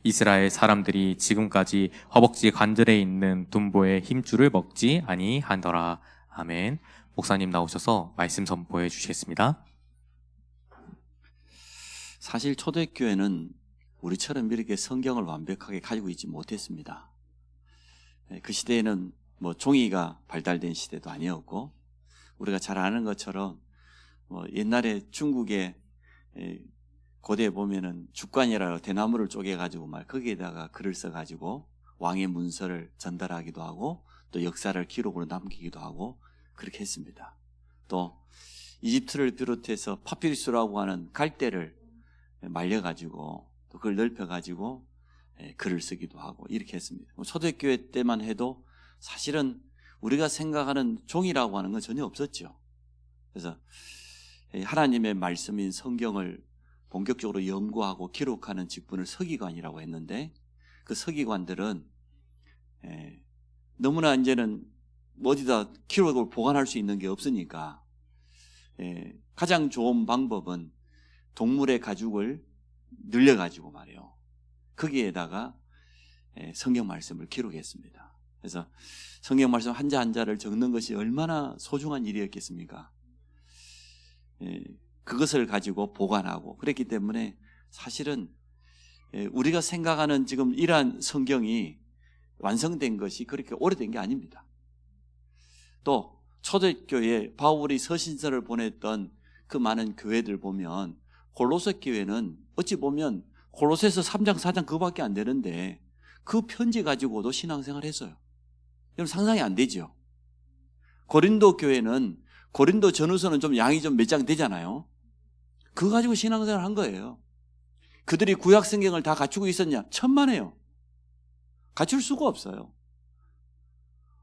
이스라엘 사람들이 지금까지 허벅지 관절에 있는 둔보의 힘줄을 먹지 아니하더라. 아멘. 목사님 나오셔서 말씀 선포해 주시겠습니다. 사실 초대교회는 우리처럼 이렇게 성경을 완벽하게 가지고 있지 못했습니다. 그 시대에는 종이가 발달된 시대도 아니었고, 우리가 잘 아는 것처럼 옛날에 중국의 고대에 보면은 죽관이라고 대나무를 쪼개가지고 거기에다가 글을 써가지고 왕의 문서를 전달하기도 하고 또 역사를 기록으로 남기기도 하고 그렇게 했습니다. 또 이집트를 비롯해서 파피루스라고 하는 갈대를 말려가지고 또 그걸 넓혀가지고 글을 쓰기도 하고 이렇게 했습니다. 초대교회 때만 해도 사실은 우리가 생각하는 종이라고 하는 건 전혀 없었죠. 그래서 하나님의 말씀인 성경을 본격적으로 연구하고 기록하는 직분을 서기관이라고 했는데, 그 서기관들은 너무나 이제는 어디다 기록을 보관할 수 있는 게 없으니까 가장 좋은 방법은 동물의 가죽을 늘려가지고 말이에요, 거기에다가 성경 말씀을 기록했습니다. 그래서 성경 말씀 한자 한자를 적는 것이 얼마나 소중한 일이었겠습니까? 그것을 가지고 보관하고 그랬기 때문에 사실은 우리가 생각하는 지금 이러한 성경이 완성된 것이 그렇게 오래된 게 아닙니다. 또 초대교회 바울이 서신서를 보냈던 그 많은 교회들 보면 골로새 교회는 어찌 보면 골로새서 3장 4장 그거밖에 안 되는데 그 편지 가지고도 신앙생활을 했어요. 여러분 상상이 안 되죠. 고린도 교회는 고린도 전후서는 좀 양이 좀 몇 장 되잖아요. 그거 가지고 신앙생활을 한 거예요. 그들이 구약 성경을 다 갖추고 있었냐? 천만에요. 갖출 수가 없어요.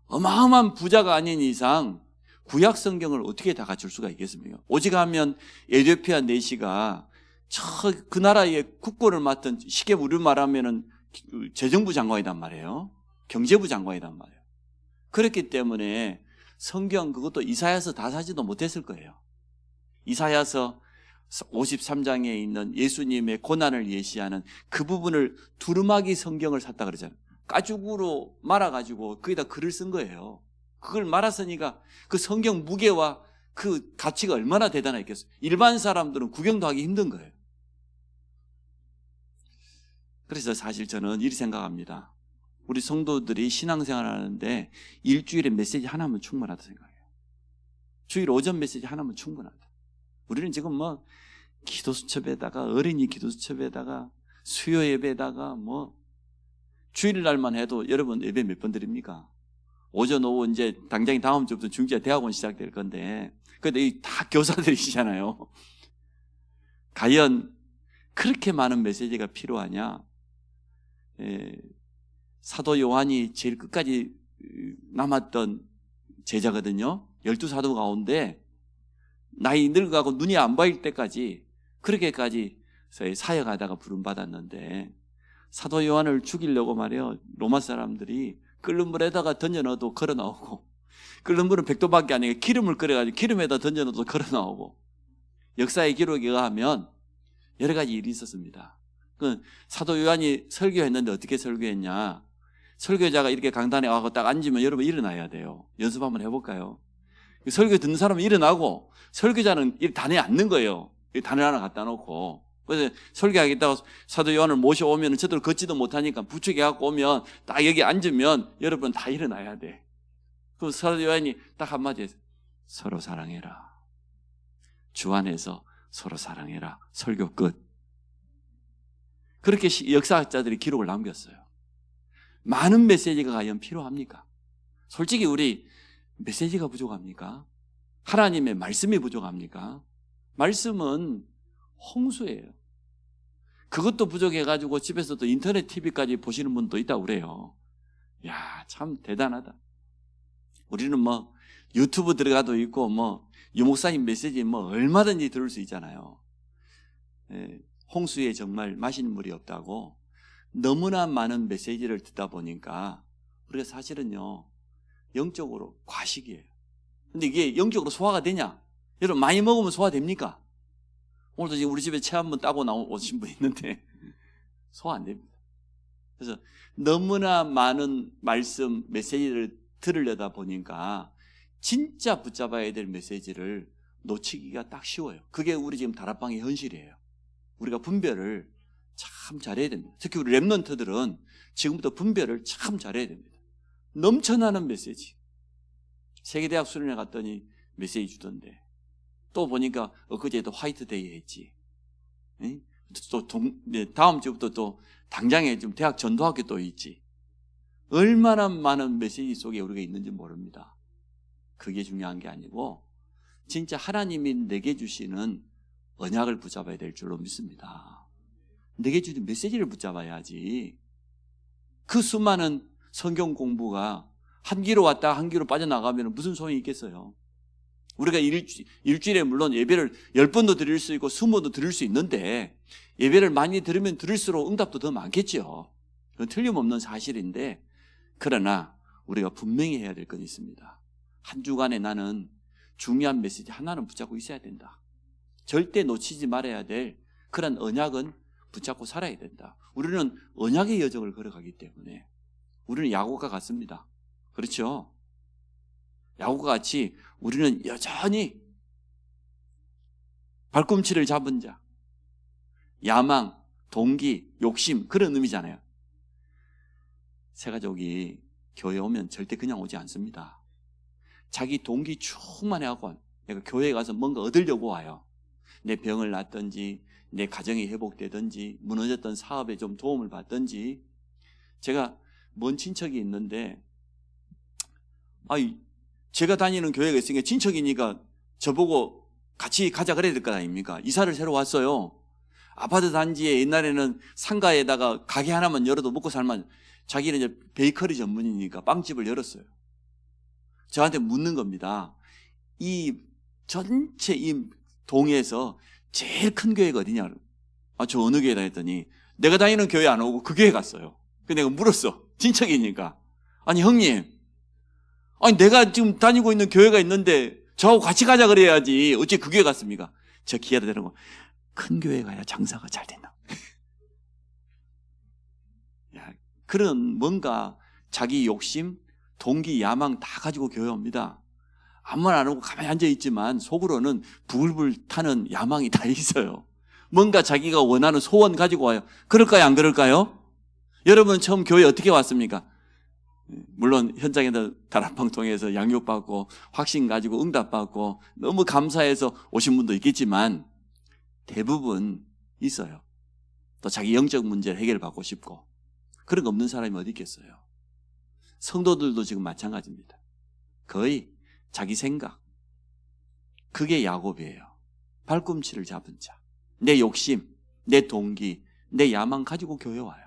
어마어마한 부자가 아닌 이상 구약 성경을 어떻게 다 갖출 수가 있겠습니까? 오직 하면 에티오피아 내시가 그 나라의 국권을 맡은, 쉽게 우리로 말하면은 재정부 장관이란 말이에요. 경제부 장관이란 말이에요. 그렇기 때문에 성경 그것도 이사야서 다 사지도 못했을 거예요. 이사야서 53장에 있는 예수님의 고난을 예시하는 그 부분을 두루마기 성경을 샀다 그러잖아요. 가죽으로 말아가지고 거기다 글을 쓴 거예요. 그걸 말았으니까 그 성경 무게와 그 가치가 얼마나 대단했겠어요. 일반 사람들은 구경도 하기 힘든 거예요. 그래서 사실 저는 이렇게 생각합니다. 우리 성도들이 신앙생활 하는데 일주일에 메시지 하나면 충분하다 생각해요. 주일 오전 메시지 하나면 충분하다. 우리는 지금 기도수첩에다가 어린이 기도수첩에다가 수요 예배에다가 주일날만 해도 여러분 예배 몇 번 드립니까? 오전 오후 이제 당장이 다음 주부터 중기자 대학원 시작될 건데, 근데 다 교사들이시잖아요. 과연 그렇게 많은 메시지가 필요하냐? 사도 요한이 제일 끝까지 남았던 제자거든요. 12사도 가운데 나이 늙어가고 눈이 안 보일 때까지 그렇게까지 사역하다가 부름받았는데, 사도 요한을 죽이려고 말이에요, 로마 사람들이 끓는 물에다가 던져 넣어도 걸어 나오고, 끓는 물은 100도밖에 아니고 기름을 끓여가지고 기름에다 던져 넣어도 걸어 나오고, 역사의 기록에 의하면 여러 가지 일이 있었습니다. 사도 요한이 설교했는데 어떻게 설교했냐? 설교자가 이렇게 강단에 와서 딱 앉으면 여러분 일어나야 돼요. 연습 한번 해볼까요? 설교 듣는 사람은 일어나고, 설교자는 단에 앉는 거예요. 단을 하나 갖다 놓고. 그래서 설교하겠다고 사도 요한을 모셔오면 저들 걷지도 못하니까 부축해 갖고 오면 딱 여기 앉으면 여러분 다 일어나야 돼. 그럼 사도 요한이 딱 한마디 해서 서로 사랑해라. 주 안에서 서로 사랑해라. 설교 끝. 그렇게 역사학자들이 기록을 남겼어요. 많은 메시지가 과연 필요합니까? 솔직히 우리 메시지가 부족합니까? 하나님의 말씀이 부족합니까? 말씀은 홍수예요. 그것도 부족해가지고 집에서도 인터넷 TV까지 보시는 분도 있다고 그래요. 야, 참 대단하다. 우리는 유튜브 들어가도 있고 유목사님 메시지 얼마든지 들을 수 있잖아요. 홍수에 정말 마시는 물이 없다고 너무나 많은 메시지를 듣다 보니까 우리가 사실은요, 영적으로 과식이에요. 근데 이게 영적으로 소화가 되냐? 여러분 많이 먹으면 소화됩니까? 오늘도 지금 우리 집에 채 한 번 따고 오신 분 있는데 소화 안 됩니다. 그래서 너무나 많은 말씀, 메시지를 들으려다 보니까 진짜 붙잡아야 될 메시지를 놓치기가 딱 쉬워요. 그게 우리 지금 다락방의 현실이에요. 우리가 분별을 참 잘해야 됩니다. 특히 우리 랩런트들은 지금부터 분별을 참 잘해야 됩니다. 넘쳐나는 메시지. 세계대학 수련회 갔더니 메시지 주던데, 또 보니까 엊그제도 화이트데이 했지. 또 다음 주부터 또 당장에 좀 대학 전도학교 또 있지. 얼마나 많은 메시지 속에 우리가 있는지 모릅니다. 그게 중요한 게 아니고 진짜 하나님이 내게 주시는 언약을 붙잡아야 될 줄로 믿습니다. 내게 주신 메시지를 붙잡아야지. 그 수많은 성경 공부가 한 귀로 왔다 한 귀로 빠져나가면 무슨 소용이 있겠어요? 우리가 일주일에 물론 예배를 10번도 드릴 수 있고 20번도 드릴 수 있는데, 예배를 많이 들으면 들을수록 응답도 더 많겠죠. 그건 틀림없는 사실인데, 그러나 우리가 분명히 해야 될 건 있습니다. 한 주간에 나는 중요한 메시지 하나는 붙잡고 있어야 된다. 절대 놓치지 말아야 될 그런 언약은 붙잡고 살아야 된다. 우리는 언약의 여정을 걸어가기 때문에 우리는 야곱과 같습니다. 그렇죠? 야곱과 같이 우리는 여전히 발꿈치를 잡은 자, 야망, 동기, 욕심, 그런 의미잖아요. 새가족이 교회 오면 절대 그냥 오지 않습니다. 자기 동기 충만해갖고 내가 교회에 가서 뭔가 얻으려고 와요. 내 병을 낫든지, 내 가정이 회복되든지, 무너졌던 사업에 좀 도움을 받든지. 제가 먼 친척이 있는데, 제가 다니는 교회가 있으니까 친척이니까 저보고 같이 가자 그래야 될 거 아닙니까? 이사를 새로 왔어요. 아파트 단지에 옛날에는 상가에다가 가게 하나만 열어도 먹고 살만, 자기는 이제 베이커리 전문이니까 빵집을 열었어요. 저한테 묻는 겁니다. 이 전체 이 동에서 제일 큰 교회가 어디냐? 저 어느 교회다 했더니 내가 다니는 교회 안 오고 그 교회 갔어요. 그래서 내가 물었어. 친척이니까. 아니 형님, 내가 지금 다니고 있는 교회가 있는데 저하고 같이 가자 그래야지 어째 그 교회 갔습니까? 저 기회를 되는 거. 큰 교회 가야 장사가 잘 된다. 그런 뭔가 자기 욕심, 동기, 야망 다 가지고 교회 옵니다. 아무 말 안 하고 가만히 앉아있지만 속으로는 부글부글 타는 야망이 다 있어요. 뭔가 자기가 원하는 소원 가지고 와요. 그럴까요? 안 그럴까요? 여러분 처음 교회 어떻게 왔습니까? 물론 현장에서 다락방 통해서 양육받고 확신 가지고 응답받고 너무 감사해서 오신 분도 있겠지만 대부분 있어요. 또 자기 영적 문제를 해결받고 싶고. 그런 거 없는 사람이 어디 있겠어요? 성도들도 지금 마찬가지입니다. 거의 자기 생각, 그게 야곱이에요. 발꿈치를 잡은 자, 내 욕심, 내 동기, 내 야망 가지고 교회 와요.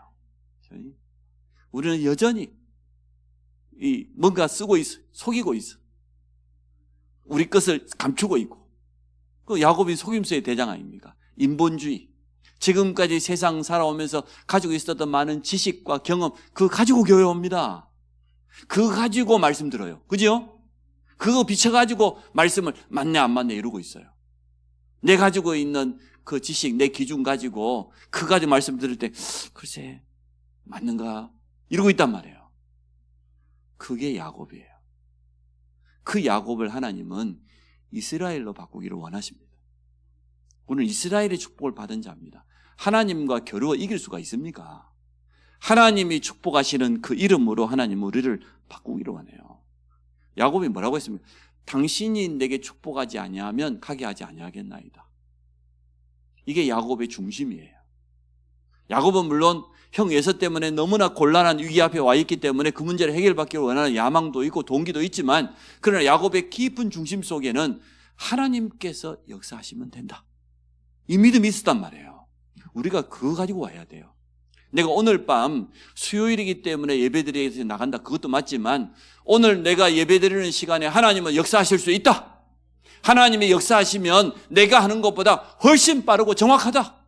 우리는 여전히 뭔가 쓰고 있어, 속이고 있어. 우리 것을 감추고 있고. 그 야곱이 속임수의 대장 아닙니까? 인본주의. 지금까지 세상 살아오면서 가지고 있었던 많은 지식과 경험, 그거 가지고 교회 옵니다. 그거 가지고 말씀 들어요. 그죠? 그거 비춰가지고 말씀을 맞네 안 맞네 이러고 있어요. 내 가지고 있는 그 지식, 내 기준 가지고 그 가지고 말씀 들을 때 글쎄 맞는가 이러고 있단 말이에요. 그게 야곱이에요. 그 야곱을 하나님은 이스라엘로 바꾸기를 원하십니다. 오늘 이스라엘의 축복을 받은 자입니다. 하나님과 겨루어 이길 수가 있습니까? 하나님이 축복하시는 그 이름으로 하나님 우리를 바꾸기를 원해요. 야곱이 뭐라고 했습니까? 당신이 내게 축복하지 아니하면 가게 하지 아니하겠나이다. 이게 야곱의 중심이에요. 야곱은 물론 형 에서 때문에 너무나 곤란한 위기 앞에 와 있기 때문에 그 문제를 해결받기를 원하는 야망도 있고 동기도 있지만, 그러나 야곱의 깊은 중심 속에는 하나님께서 역사하시면 된다. 이 믿음이 있었단 말이에요. 우리가 그거 가지고 와야 돼요. 내가 오늘 밤 수요일이기 때문에 예배드리기 위해서 나간다. 그것도 맞지만 오늘 내가 예배드리는 시간에 하나님은 역사하실 수 있다. 하나님이 역사하시면 내가 하는 것보다 훨씬 빠르고 정확하다.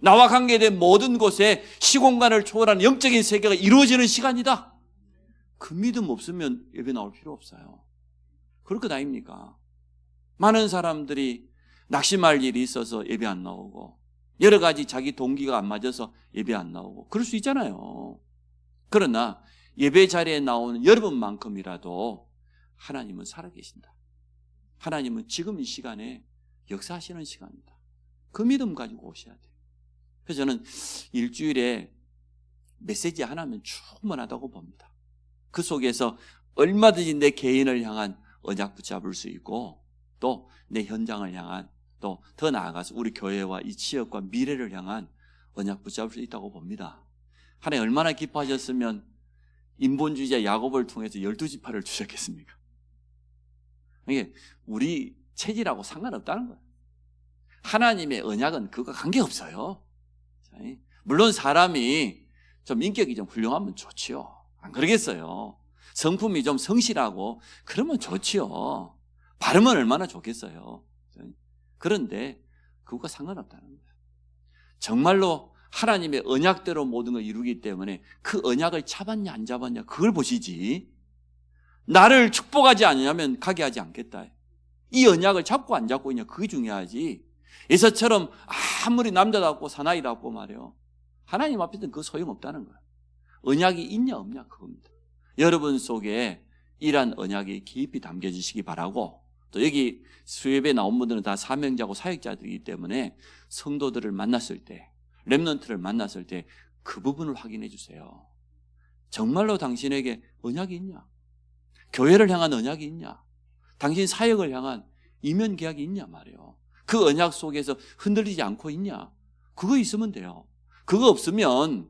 나와 관계된 모든 곳에 시공간을 초월하는 영적인 세계가 이루어지는 시간이다. 그 믿음 없으면 예배 나올 필요 없어요. 그럴 것 아닙니까? 많은 사람들이 낙심할 일이 있어서 예배 안 나오고, 여러 가지 자기 동기가 안 맞아서 예배 안 나오고 그럴 수 있잖아요. 그러나 예배 자리에 나오는 여러분만큼이라도 하나님은 살아계신다. 하나님은 지금 이 시간에 역사하시는 시간입니다. 그 믿음 가지고 오셔야 돼요. 그래서 저는 일주일에 메시지 하나면 충분하다고 봅니다. 그 속에서 얼마든지 내 개인을 향한 언약 붙잡을 수 있고 또 내 현장을 향한 또 더 나아가서 우리 교회와 이 지역과 미래를 향한 언약 붙잡을 수 있다고 봅니다. 하나님 얼마나 기뻐하셨으면 인본주의자 야곱을 통해서 12지파를 주셨겠습니까? 이게 우리 체질하고 상관없다는 거예요. 하나님의 언약은 그거 관계없어요. 물론 사람이 좀 인격이 좀 훌륭하면 좋지요. 안 그러겠어요? 성품이 좀 성실하고 그러면 좋지요. 발음은 얼마나 좋겠어요. 그런데 그거가 상관없다는 거예요. 정말로 하나님의 언약대로 모든 걸 이루기 때문에 그 언약을 잡았냐 안 잡았냐 그걸 보시지, 나를 축복하지 않으면 가게 하지 않겠다. 이 언약을 잡고 안 잡고 있냐 그게 중요하지. 에서처럼 아무리 남자답고 사나이답고 말이요, 하나님 앞에서는 그거 소용없다는 거예요. 언약이 있냐 없냐 그겁니다. 여러분 속에 이러한 언약이 깊이 담겨지시기 바라고, 또 여기 수협에 나온 분들은 다 사명자고 사역자들이기 때문에 성도들을 만났을 때, 렘넌트를 만났을 때 그 부분을 확인해 주세요. 정말로 당신에게 언약이 있냐? 교회를 향한 언약이 있냐? 당신 사역을 향한 이면 계약이 있냐 말이에요. 그 언약 속에서 흔들리지 않고 있냐? 그거 있으면 돼요. 그거 없으면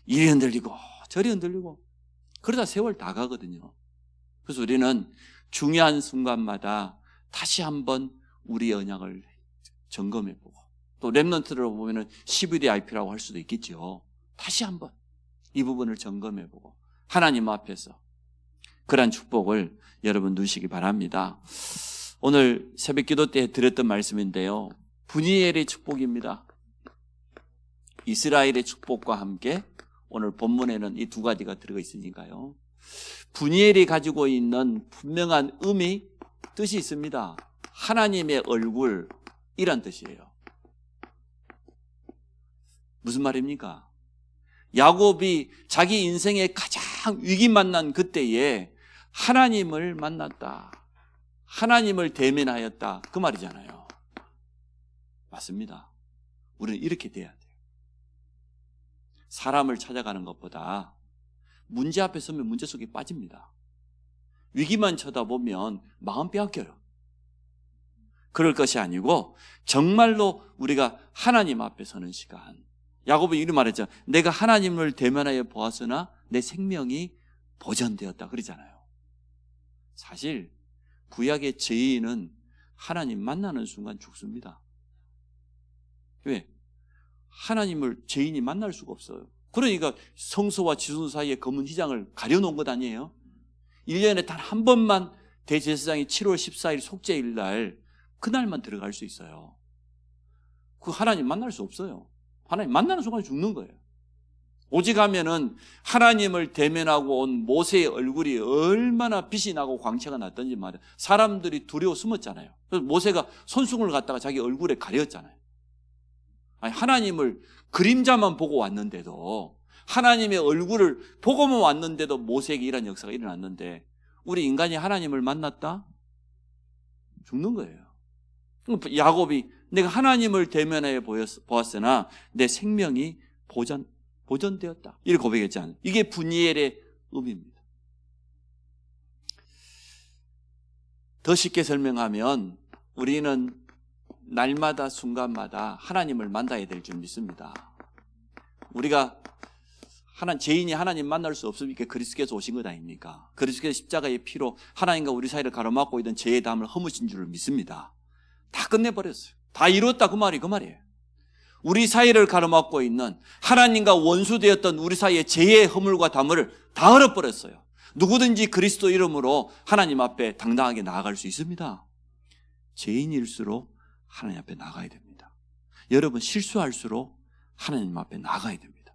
이리 흔들리고 저리 흔들리고 그러다 세월 다 가거든요. 그래서 우리는 중요한 순간마다 다시 한번 우리 언약을 점검해보고, 또 렘넌트를 보면은 CVDIP라고 할 수도 있겠죠. 다시 한번 이 부분을 점검해보고 하나님 앞에서 그러한 축복을 여러분 누리시기 바랍니다. 오늘 새벽기도 때 드렸던 말씀인데요, 분이엘의 축복입니다. 이스라엘의 축복과 함께 오늘 본문에는 이 두 가지가 들어가 있으니까요, 분이엘이 가지고 있는 분명한 의미, 뜻이 있습니다. 하나님의 얼굴, 이란 뜻이에요. 무슨 말입니까? 야곱이 자기 인생의 가장 위기 만난 그때에 하나님을 만났다, 하나님을 대면하였다, 그 말이잖아요. 맞습니다. 우리는 이렇게 돼야 돼요. 사람을 찾아가는 것보다 문제 앞에 서면 문제 속에 빠집니다. 위기만 쳐다보면 마음 빼앗겨요. 그럴 것이 아니고 정말로 우리가 하나님 앞에 서는 시간. 야곱이 이렇게 말했죠. 내가 하나님을 대면하여 보았으나 내 생명이 보전되었다 그러잖아요. 사실 구약의 죄인은 하나님 만나는 순간 죽습니다. 왜? 하나님을 죄인이 만날 수가 없어요. 그러니까 성소와 지성 사이에 검은 휘장을 가려놓은 것 아니에요? 1년에 단 한 번만 대제사장이 7월 14일 속죄일 날, 그날만 들어갈 수 있어요. 그 하나님 만날 수 없어요. 하나님 만나는 순간 죽는 거예요. 오직 하면은 하나님을 대면하고 온 모세의 얼굴이 얼마나 빛이 나고 광채가 났던지 말이에요. 사람들이 두려워 숨었잖아요. 그래서 모세가 손수건을 갖다가 자기 얼굴에 가렸잖아요. 아니, 하나님을 그림자만 보고 왔는데도, 하나님의 얼굴을 보고만 왔는데도 모세에게 이런 역사가 일어났는데, 우리 인간이 하나님을 만났다? 죽는 거예요. 야곱이 내가 하나님을 대면하여 보았으나 내 생명이 보전되었다, 이렇게 고백했지 않아요? 이게 분이엘의 의미입니다. 더 쉽게 설명하면 우리는 날마다 순간마다 하나님을 만나야 될 줄 믿습니다. 우리가 죄인이 하나님 만날 수 없으니까 그리스도께서 오신 것 아닙니까? 그리스도의 십자가의 피로 하나님과 우리 사이를 가로막고 있던 죄의 담을 허무신 줄을 믿습니다. 다 끝내버렸어요. 다 이루었다, 그 말이에요. 우리 사이를 가로막고 있는, 하나님과 원수되었던 우리 사이의 죄의 허물과 담을 다 헐어버렸어요. 누구든지 그리스도 이름으로 하나님 앞에 당당하게 나아갈 수 있습니다. 죄인일수록 하나님 앞에 나가야 됩니다. 여러분, 실수할수록 하나님 앞에 나가야 됩니다.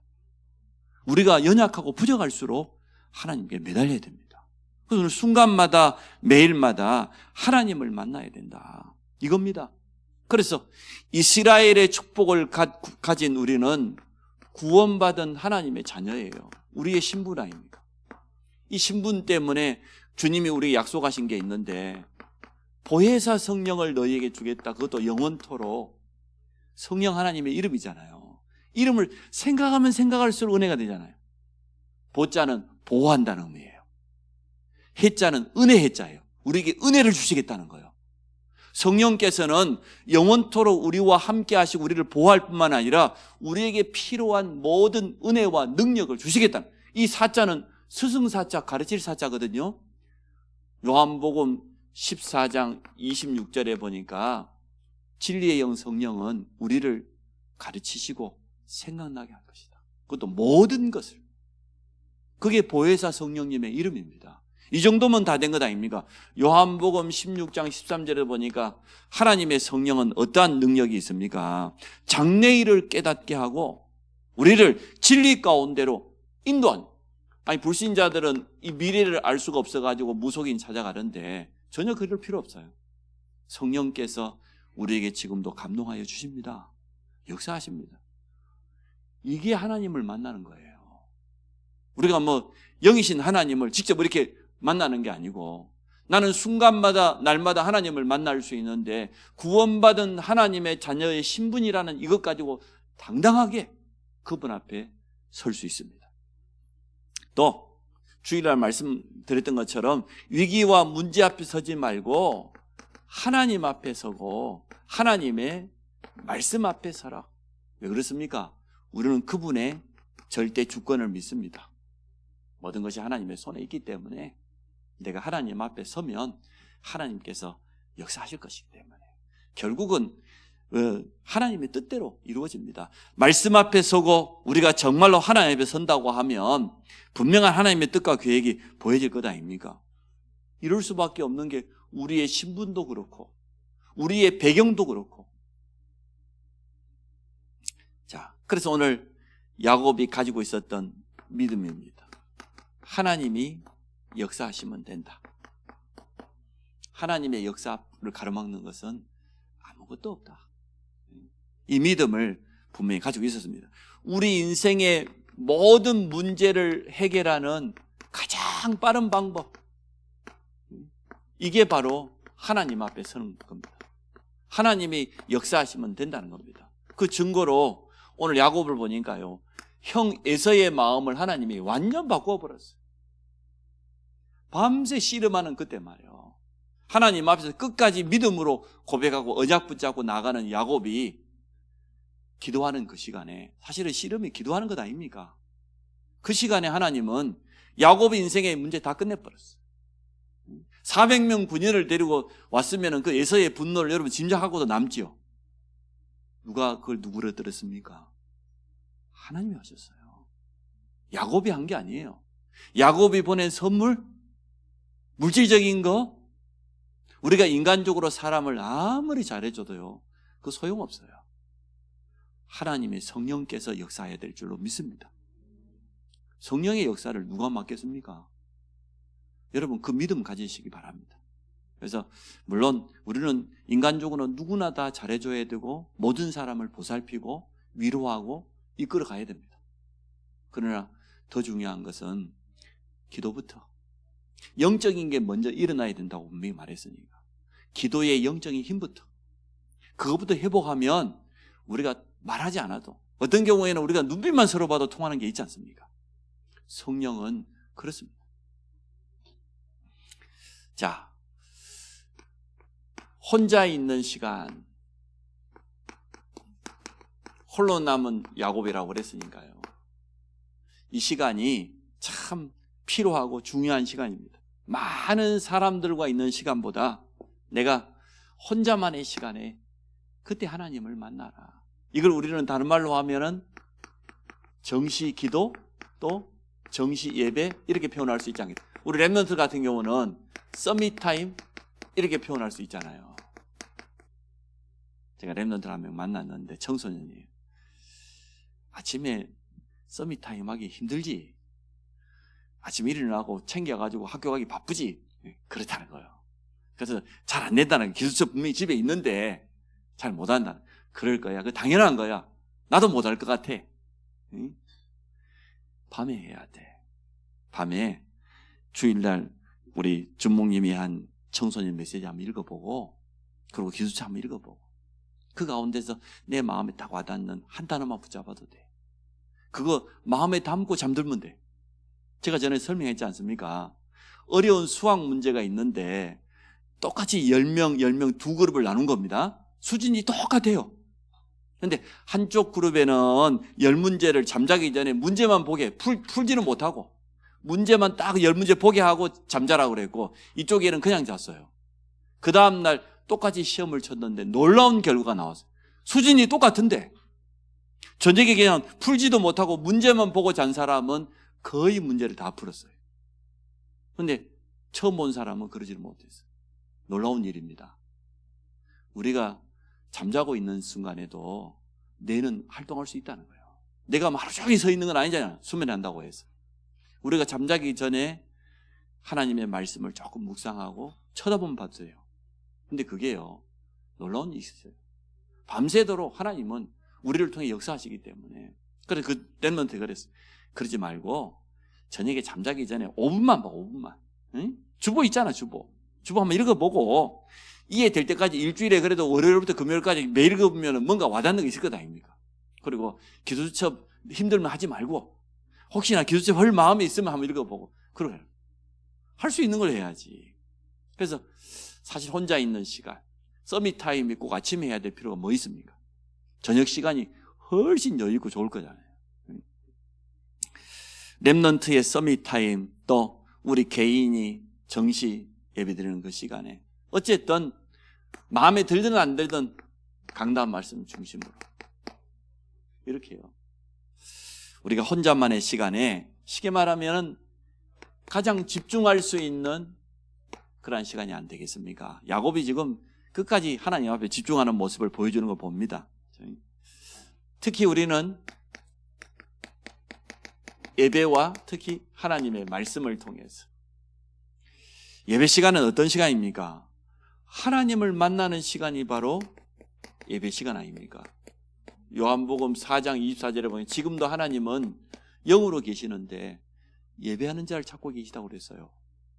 우리가 연약하고 부족할수록 하나님께 매달려야 됩니다. 그래서 오늘 순간마다 매일마다 하나님을 만나야 된다, 이겁니다. 그래서 이스라엘의 축복을 가진 우리는 구원받은 하나님의 자녀예요. 우리의 신분 아닙니까? 이 신분 때문에 주님이 우리에게 약속하신 게 있는데 보혜사 성령을 너희에게 주겠다. 그것도 영원토록. 성령 하나님의 이름이잖아요. 이름을 생각하면 생각할수록 은혜가 되잖아요. 보자는 보호한다는 의미예요. 해자는 은혜 해자예요. 우리에게 은혜를 주시겠다는 거예요. 성령께서는 영원토록 우리와 함께 하시고 우리를 보호할 뿐만 아니라 우리에게 필요한 모든 은혜와 능력을 주시겠다는, 이 사자는 스승사자, 가르칠 사자거든요. 요한복음 14장 26절에 보니까 진리의 영 성령은 우리를 가르치시고 생각나게 할 것이다. 그것도 모든 것을. 그게 보혜사 성령님의 이름입니다. 이 정도면 다 된 것 아닙니까? 요한복음 16장 13절에 보니까 하나님의 성령은 어떠한 능력이 있습니까? 장래일을 깨닫게 하고 우리를 진리 가운데로 인도한. 아니, 불신자들은 이 미래를 알 수가 없어가지고 무속인 찾아가는데 전혀 그럴 필요 없어요. 성령께서 우리에게 지금도 감동하여 주십니다. 역사하십니다. 이게 하나님을 만나는 거예요. 우리가 뭐 영이신 하나님을 직접 이렇게 만나는 게 아니고, 나는 순간마다 날마다 하나님을 만날 수 있는데 구원받은 하나님의 자녀의 신분이라는 이것 가지고 당당하게 그분 앞에 설 수 있습니다. 또 주일날 말씀드렸던 것처럼 위기와 문제 앞에 서지 말고 하나님 앞에 서고 하나님의 말씀 앞에 서라. 왜 그렇습니까? 우리는 그분의 절대 주권을 믿습니다. 모든 것이 하나님의 손에 있기 때문에 내가 하나님 앞에 서면 하나님께서 역사하실 것이기 때문에 결국은 하나님의 뜻대로 이루어집니다. 말씀 앞에 서고 우리가 정말로 하나님 앞에 선다고 하면 분명한 하나님의 뜻과 계획이 보여질 것 아닙니까? 이럴 수밖에 없는 게 우리의 신분도 그렇고 우리의 배경도 그렇고. 자, 그래서 오늘 야곱이 가지고 있었던 믿음입니다. 하나님이 역사하시면 된다. 하나님의 역사를 가로막는 것은 아무것도 없다. 이 믿음을 분명히 가지고 있었습니다. 우리 인생의 모든 문제를 해결하는 가장 빠른 방법, 이게 바로 하나님 앞에 서는 겁니다. 하나님이 역사하시면 된다는 겁니다. 그 증거로 오늘 야곱을 보니까요, 형 에서의 마음을 하나님이 완전 바꿔버렸어요. 밤새 씨름하는 그때 말이에요. 하나님 앞에서 끝까지 믿음으로 고백하고 언약 붙잡고 나가는 야곱이 기도하는 그 시간에, 사실은 씨름이 기도하는 것 아닙니까? 그 시간에 하나님은 야곱의 인생의 문제 다 끝내버렸어요. 400명 군인을 데리고 왔으면 그 에서의 분노를 여러분 짐작하고도 남지요. 누가 그걸 누구를 들었습니까? 하나님이 하셨어요. 야곱이 한 게 아니에요. 야곱이 보낸 선물, 물질적인 거, 우리가 인간적으로 사람을 아무리 잘해줘도요, 그 소용없어요. 하나님의 성령께서 역사해야 될 줄로 믿습니다. 성령의 역사를 누가 맡겠습니까? 여러분, 그 믿음 가지시기 바랍니다. 그래서 물론 우리는 인간적으로 누구나 다 잘해줘야 되고 모든 사람을 보살피고 위로하고 이끌어 가야 됩니다. 그러나 더 중요한 것은 기도부터, 영적인 게 먼저 일어나야 된다고 분명히 말했으니까 기도의 영적인 힘부터, 그것부터 회복하면 우리가 말하지 않아도, 어떤 경우에는 우리가 눈빛만 서로 봐도 통하는 게 있지 않습니까? 성령은 그렇습니다. 자, 혼자 있는 시간, 홀로 남은 야곱이라고 그랬으니까요, 이 시간이 참 필요하고 중요한 시간입니다. 많은 사람들과 있는 시간보다 내가 혼자만의 시간에 그때 하나님을 만나라. 이걸 우리는 다른 말로 하면은 정시 기도, 또 정시 예배, 이렇게 표현할 수 있지 않겠어요? 우리 랩런트 같은 경우는 서밋 타임 이렇게 표현할 수 있잖아요. 제가 랩런트를 한 명 만났는데 청소년이에요. 아침에 서밋 타임 하기 힘들지? 아침에 일어나고 챙겨가지고 학교 가기 바쁘지? 그렇다는 거예요. 그래서 잘 안 된다는, 기술서 분명히 집에 있는데 잘 못한다. 그럴 거야. 그 당연한 거야. 나도 못할 것 같아. 응? 밤에 해야 돼. 밤에 주일날 우리 준목님이 한 청소년 메시지 한번 읽어보고 그리고 기도처 한번 읽어보고 그 가운데서 내 마음에 딱 와닿는 한 단어만 붙잡아도 돼. 그거 마음에 담고 잠들면 돼. 제가 전에 설명했지 않습니까? 어려운 수학 문제가 있는데 똑같이 10명 두 그룹을 나눈 겁니다. 수준이 똑같아요. 그런데 한쪽 그룹에는 10문제를 잠자기 전에 문제만 보게 풀지는 못하고 문제만 딱 10문제 보게 하고 잠자라고 그랬고 이쪽에는 그냥 잤어요. 그 다음날 똑같이 시험을 쳤는데 놀라운 결과가 나왔어요. 수준이 똑같은데 저녁에 그냥 풀지도 못하고 문제만 보고 잔 사람은 거의 문제를 다 풀었어요. 그런데 처음 본 사람은 그러지를 못했어요. 놀라운 일입니다. 우리가 잠자고 있는 순간에도 뇌는 활동할 수 있다는 거예요. 내가 하루 종일 서 있는 건 아니잖아요. 수면에 한다고 해서. 우리가 잠자기 전에 하나님의 말씀을 조금 묵상하고 쳐다보면 봤어요. 근데 그게요, 놀라운 일이 있어요. 밤새도록 하나님은 우리를 통해 역사하시기 때문에. 그래서 그 랩런트 그랬어요. 그러지 말고 저녁에 잠자기 전에 5분만 봐, 5분만. 응? 주보 있잖아, 주보. 주보 한번 읽어보고 이해될 때까지 일주일에 그래도 월요일부터 금요일까지 매일 읽어보면 뭔가 와닿는 게 있을 것 아닙니까? 그리고 기도수첩 힘들면 하지 말고 혹시나 기도수첩 할 마음이 있으면 한번 읽어보고 그래. 할 수 있는 걸 해야지. 그래서 사실 혼자 있는 시간, 서밋 타임이 꼭 아침에 해야 될 필요가 뭐 있습니까? 저녁 시간이 훨씬 여유 있고 좋을 거잖아요. 렘넌트의 서밋 타임, 또 우리 개인이 정시 예배드리는 그 시간에 어쨌든 마음에 들든 안 들든 강단 말씀 중심으로 이렇게 해요. 우리가 혼자만의 시간에 쉽게 말하면 가장 집중할 수 있는 그런 시간이 안 되겠습니까? 야곱이 지금 끝까지 하나님 앞에 집중하는 모습을 보여주는 걸 봅니다. 특히 우리는 예배와 특히 하나님의 말씀을 통해서 예배 시간은 어떤 시간입니까? 하나님을 만나는 시간이 바로 예배 시간 아닙니까? 요한복음 4장 24절에 보면 지금도 하나님은 영으로 계시는데 예배하는 자를 찾고 계시다고 그랬어요.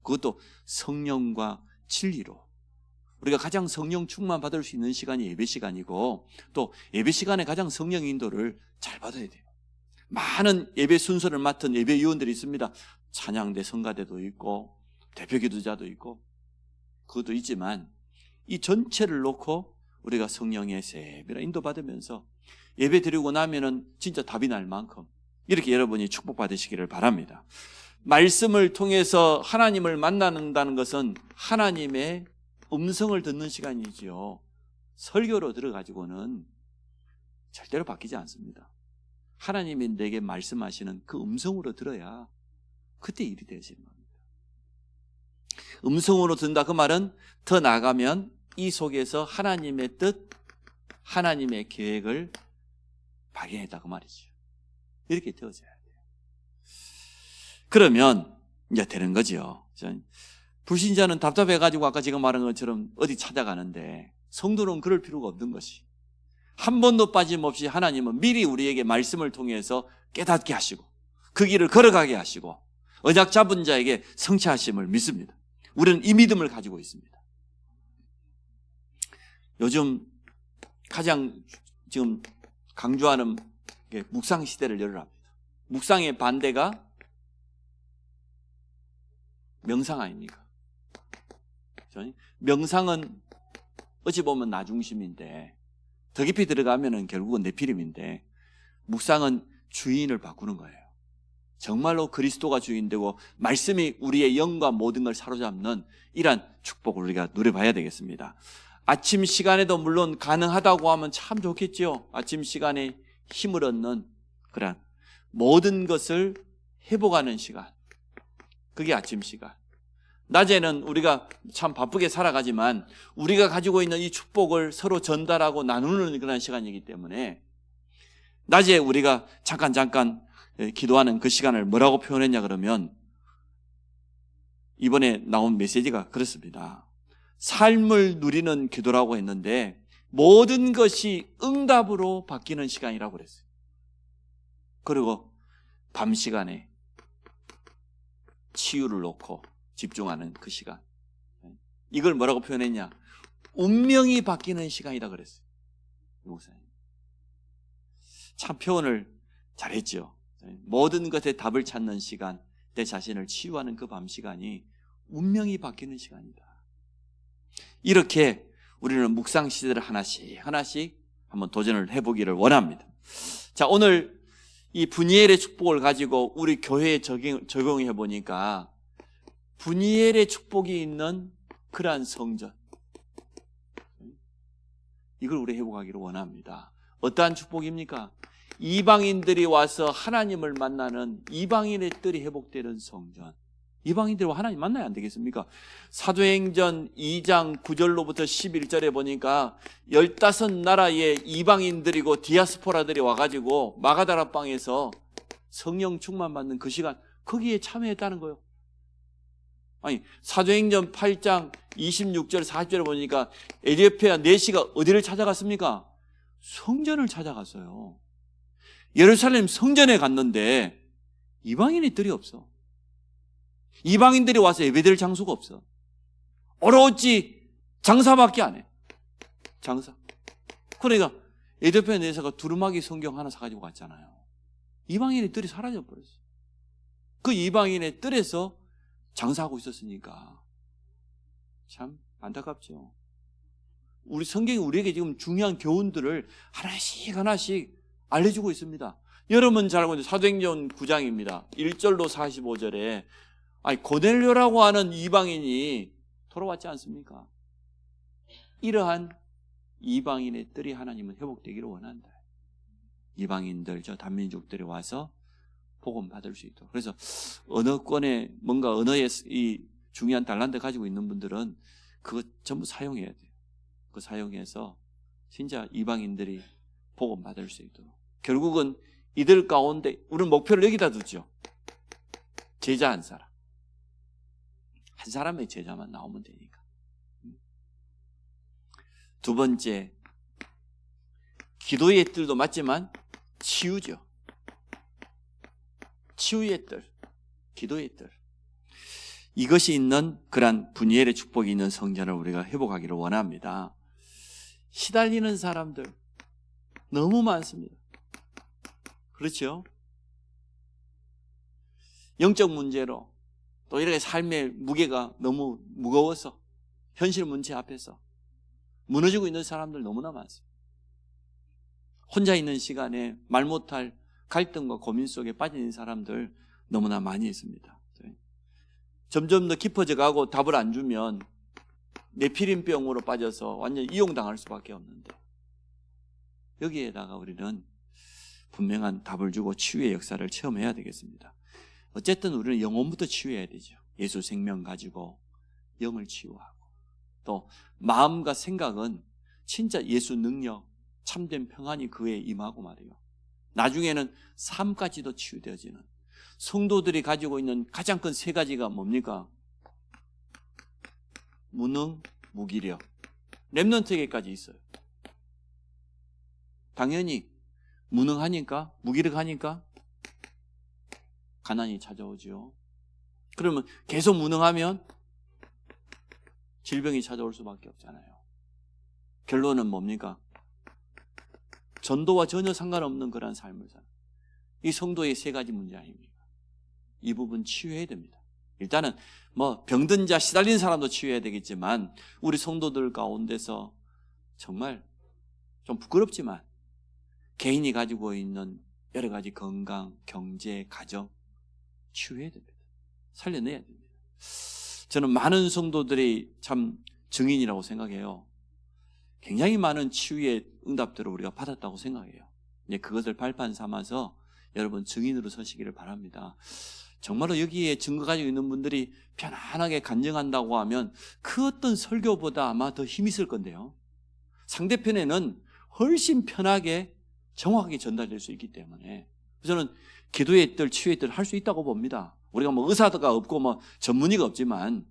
그것도 성령과 진리로. 우리가 가장 성령 충만 받을 수 있는 시간이 예배 시간이고 또 예배 시간에 가장 성령 인도를 잘 받아야 돼요. 많은 예배 순서를 맡은 예배위원들이 있습니다. 찬양대, 성가대도 있고 대표 기도자도 있고 그것도 있지만 이 전체를 놓고 우리가 성령의 세비라 인도받으면서 예배 드리고 나면은 진짜 답이 날 만큼 이렇게 여러분이 축복받으시기를 바랍니다. 말씀을 통해서 하나님을 만나는다는 것은 하나님의 음성을 듣는 시간이지요. 설교로 들어가지고는 절대로 바뀌지 않습니다. 하나님이 내게 말씀하시는 그 음성으로 들어야 그때 일이 되시는 겁니다. 음성으로 듣는다 그 말은 더 나아가면 이 속에서 하나님의 뜻, 하나님의 계획을 발견했다 그 말이죠. 이렇게 되어져야 돼요. 그러면 이제 되는 거죠. 불신자는 답답해가지고 아까 제가 말한 것처럼 어디 찾아가는데 성도는 그럴 필요가 없는 것이 한 번도 빠짐없이 하나님은 미리 우리에게 말씀을 통해서 깨닫게 하시고 그 길을 걸어가게 하시고 언약 잡은 자에게 성취하심을 믿습니다. 우리는 이 믿음을 가지고 있습니다. 요즘 가장 지금 강조하는 게 묵상 시대를 열어랍니다. 묵상의 반대가 명상 아닙니까? 명상은 어찌 보면 나 중심인데 더 깊이 들어가면은 결국은 네피림인데 묵상은 주인을 바꾸는 거예요. 정말로 그리스도가 주인되고 말씀이 우리의 영과 모든 걸 사로잡는 이러한 축복을 우리가 누려봐야 되겠습니다. 아침 시간에도 물론 가능하다고 하면 참 좋겠지요. 아침 시간에 힘을 얻는 그런 모든 것을 회복하는 시간. 그게 아침 시간. 낮에는 우리가 참 바쁘게 살아가지만 우리가 가지고 있는 이 축복을 서로 전달하고 나누는 그런 시간이기 때문에 낮에 우리가 잠깐 기도하는 그 시간을 뭐라고 표현했냐 그러면 이번에 나온 메시지가 그렇습니다. 삶을 누리는 기도라고 했는데 모든 것이 응답으로 바뀌는 시간이라고 그랬어요. 그리고 밤 시간에 치유를 놓고 집중하는 그 시간. 이걸 뭐라고 표현했냐? 운명이 바뀌는 시간이다 그랬어요. 목사님. 참 표현을 잘했죠. 모든 것에 답을 찾는 시간, 내 자신을 치유하는 그 밤 시간이 운명이 바뀌는 시간이다. 이렇게 우리는 묵상 시대를 하나씩 한번 도전을 해보기를 원합니다. 자, 오늘 이 분이엘의 축복을 가지고 우리 교회에 적용해 보니까 분이엘의 축복이 있는 그러한 성전, 이걸 우리 회복하기를 원합니다. 어떠한 축복입니까? 이방인들이 와서 하나님을 만나는 이방인의 뜰이 회복되는 성전. 이방인들과 하나님 만나야 안 되겠습니까? 사도행전 2장 9절로부터 11절에 보니까 15나라의 이방인들이고 디아스포라들이 와가지고 마가다라방에서 성령 충만 받는 그 시간, 거기에 참여했다는 거예요. 아니, 사도행전 8장 26절 40절에 보니까 에티오피아 내시가 어디를 찾아갔습니까? 성전을 찾아갔어요. 예루살렘 성전에 갔는데 이방인의 뜰이 없어. 이방인들이 와서 예배드릴 장소가 없어. 오로지 장사밖에 안 해. 장사. 그러니까 에티오피아 내시가 두루마기 성경 하나 사가지고 갔잖아요. 이방인의 뜰이 사라져버렸어. 그 이방인의 뜰에서 장사하고 있었으니까 참 안타깝죠. 우리 성경이 우리에게 지금 중요한 교훈들을 하나씩 알려주고 있습니다. 여러분 잘 알고 있는 사도행전 9장입니다. 1절로 45절에 고넬료라고 하는 이방인이 돌아왔지 않습니까? 이러한 이방인의 뜰이 하나님은 회복되기를 원한다. 이방인들, 저 단민족들이 와서 복음 받을 수 있도록. 그래서 언어권에 뭔가 언어의 이 중요한 달란트 가지고 있는 분들은 그거 전부 사용해야 돼요. 그거 사용해서 진짜 이방인들이 복음 받을 수 있도록. 결국은 이들 가운데 우리는 목표를 여기다 두죠. 제자 한 사람. 한 사람의 제자만 나오면 되니까. 두 번째, 기도의 뜰도 맞지만 치유죠. 치유의 뜰, 기도의 뜰. 이것이 있는 그러한 분이엘의 축복이 있는 성전을 우리가 회복하기를 원합니다. 시달리는 사람들 너무 많습니다. 그렇죠? 영적 문제로 또 이렇게 삶의 무게가 너무 무거워서 현실 문제 앞에서 무너지고 있는 사람들 너무나 많습니다. 혼자 있는 시간에 말 못할 갈등과 고민 속에 빠져 있는 사람들 너무나 많이 있습니다. 점점 더 깊어져 가고 답을 안 주면 네피림병으로 빠져서 완전히 이용당할 수밖에 없는데, 여기에다가 우리는 분명한 답을 주고 치유의 역사를 체험해야 되겠습니다. 어쨌든 우리는 영혼부터 치유해야 되죠. 예수 생명 가지고 영을 치유하고, 또 마음과 생각은 진짜 예수 능력, 참된 평안이 그에 임하고 말이에요. 나중에는 삶까지도 치유되어지는, 성도들이 가지고 있는 가장 큰 세 가지가 뭡니까? 무능, 무기력, 렘넌트에게까지 있어요. 당연히 무능하니까, 무기력하니까 가난이 찾아오죠. 그러면 계속 무능하면 질병이 찾아올 수밖에 없잖아요. 결론은 뭡니까? 전도와 전혀 상관없는 그런 삶을 사는, 이 성도의 세 가지 문제 아닙니까? 이 부분 치유해야 됩니다. 일단은 병든 자, 시달린 사람도 치유해야 되겠지만, 우리 성도들 가운데서 정말 좀 부끄럽지만 개인이 가지고 있는 여러 가지 건강, 경제, 가정 치유해야 됩니다. 살려내야 됩니다. 저는 많은 성도들이 참 증인이라고 생각해요. 굉장히 많은 치유의 응답들을 우리가 받았다고 생각해요. 이제 그것을 발판 삼아서 여러분 증인으로 서시기를 바랍니다. 정말로 여기에 증거 가지고 있는 분들이 편안하게 간증한다고 하면 그 어떤 설교보다 아마 더 힘이 있을 건데요. 상대편에는 훨씬 편하게 정확하게 전달될 수 있기 때문에 저는 기도의 뜰, 치유의 뜰 할 수 있다고 봅니다. 우리가 의사가 없고 전문의가 없지만,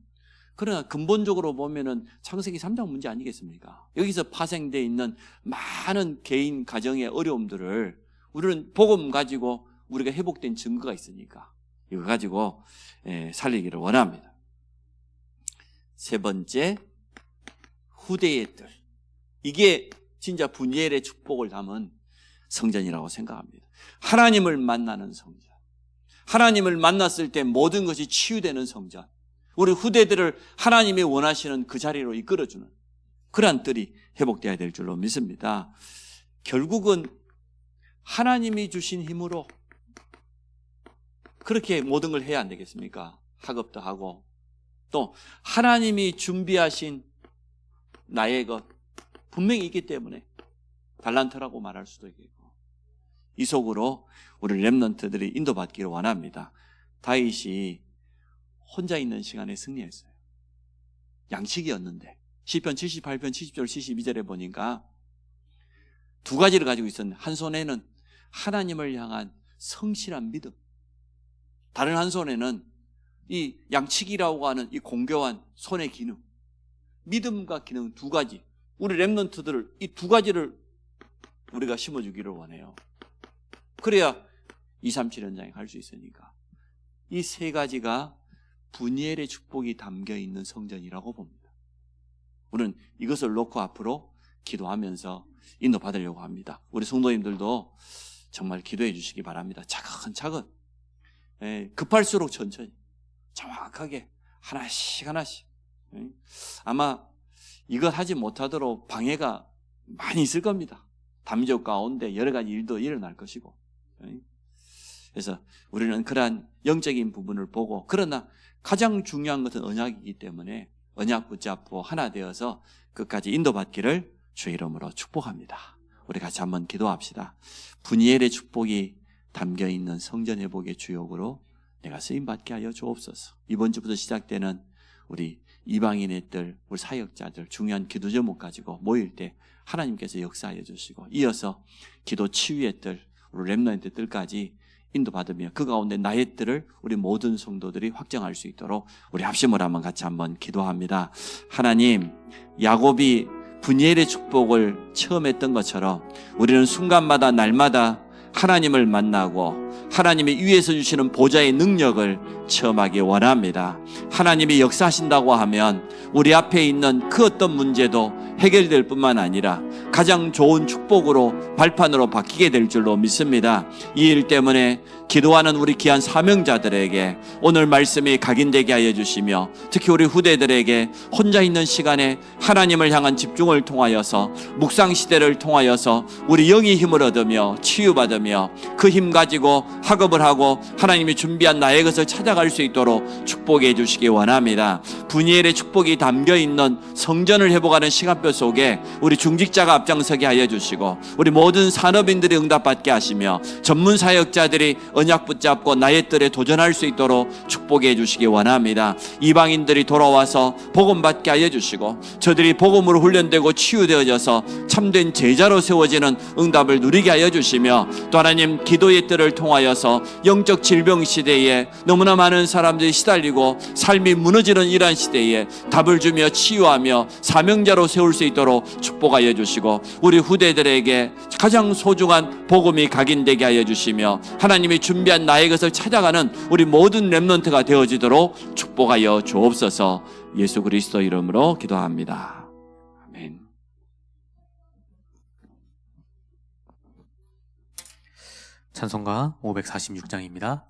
그러나 근본적으로 보면은 창세기 3장 문제 아니겠습니까? 여기서 파생되어 있는 많은 개인 가정의 어려움들을 우리는 복음 가지고 우리가 회복된 증거가 있으니까 이거 가지고 살리기를 원합니다. 세 번째, 후대의 뜰. 이게 진짜 분이엘의 축복을 담은 성전이라고 생각합니다. 하나님을 만나는 성전. 하나님을 만났을 때 모든 것이 치유되는 성전. 우리 후대들을 하나님이 원하시는 그 자리로 이끌어주는 그러한 뜰이 회복되어야 될 줄로 믿습니다. 결국은 하나님이 주신 힘으로 그렇게 모든 걸 해야 안 되겠습니까? 학업도 하고 또 하나님이 준비하신 나의 것 분명히 있기 때문에 달란트라고 말할 수도 있겠고 이 속으로 우리 렘넌트들이 인도받기를 원합니다. 다윗이 혼자 있는 시간에 승리했어요. 양식이었는데 시편 78편 70절 72절에 보니까 두 가지를 가지고 있었는데 한 손에는 하나님을 향한 성실한 믿음, 다른 한 손에는 이 양치기라고 하는 이 공교한 손의 기능, 믿음과 기능 두 가지, 우리 렘넌트들을 이 두 가지를 우리가 심어주기를 원해요. 그래야 237 현장에 갈 수 있으니까 이 세 가지가 분이엘의 축복이 담겨있는 성전이라고 봅니다. 우리는 이것을 놓고 앞으로 기도하면서 인도받으려고 합니다. 우리 성도님들도 정말 기도해 주시기 바랍니다. 차근차근 급할수록 천천히 정확하게 하나씩 아마 이것 하지 못하도록 방해가 많이 있을 겁니다. 담력 가운데 여러 가지 일도 일어날 것이고 그래서 우리는 그러한 영적인 부분을 보고 그러나 가장 중요한 것은 언약이기 때문에 언약 붙잡고 하나 되어서 끝까지 인도받기를 주의 이름으로 축복합니다. 우리 같이 한번 기도합시다. 분이엘의 축복이 담겨있는 성전 회복의 주역으로 내가 쓰임받게 하여 주옵소서. 이번 주부터 시작되는 우리 이방인의 뜰, 우리 사역자들 중요한 기도 제목 가지고 모일 때 하나님께서 역사하여 주시고 이어서 기도 치유의 뜰, 우리 렘넌트 뜰까지 인도받으며 그 가운데 나의 뜰을 우리 모든 성도들이 확정할 수 있도록 우리 합심을 한번 같이 한번 기도합니다. 하나님, 야곱이 분이엘의 축복을 체험했던 것처럼 우리는 순간마다 날마다 하나님을 만나고 하나님이 위에서 주시는 보좌의 능력을 체험하기 원합니다. 하나님이 역사하신다고 하면 우리 앞에 있는 그 어떤 문제도 해결될 뿐만 아니라 가장 좋은 축복으로 발판으로 바뀌게 될 줄로 믿습니다. 이 일 때문에 기도하는 우리 귀한 사명자들에게 오늘 말씀이 각인되게 하여 주시며 특히 우리 후대들에게 혼자 있는 시간에 하나님을 향한 집중을 통하여서 묵상 시대를 통하여서 우리 영이 힘을 얻으며 치유받으며 그 힘 가지고 학업을 하고 하나님이 준비한 나의 것을 찾아갈 수 있도록 축복해 주시기 원합니다. 분이엘의 축복이 담겨있는 성전을 회복하는 시간표 속에 우리 중직자가 앞장서게 하여 주시고 우리 모든 산업인들이 응답받게 하시며 전문 사역자들이 언약 붙잡고 나의 뜰에 도전할 수 있도록 축복해 주시기 원합니다. 이방인들이 돌아와서 복음 받게 하여 주시고 저들이 복음으로 훈련되고 치유되어져서 참된 제자로 세워지는 응답을 누리게 하여 주시며 또 하나님 기도의 뜰을 통하여서 영적 질병 시대에 너무나 많은 사람들이 시달리고 삶이 무너지는 이러한 시대에 답을 주며 치유하며 사명자로 세울 수 있도록 축복하여 주시고 우리 후대들에게 가장 소중한 복음이 각인되게 하여 주시며 하나님이 준비한 나의 것을 찾아가는 우리 모든 렘넌트가 되어지도록 축복하여 주옵소서. 예수 그리스도 이름으로 기도합니다. 아멘. 찬송가 546장입니다.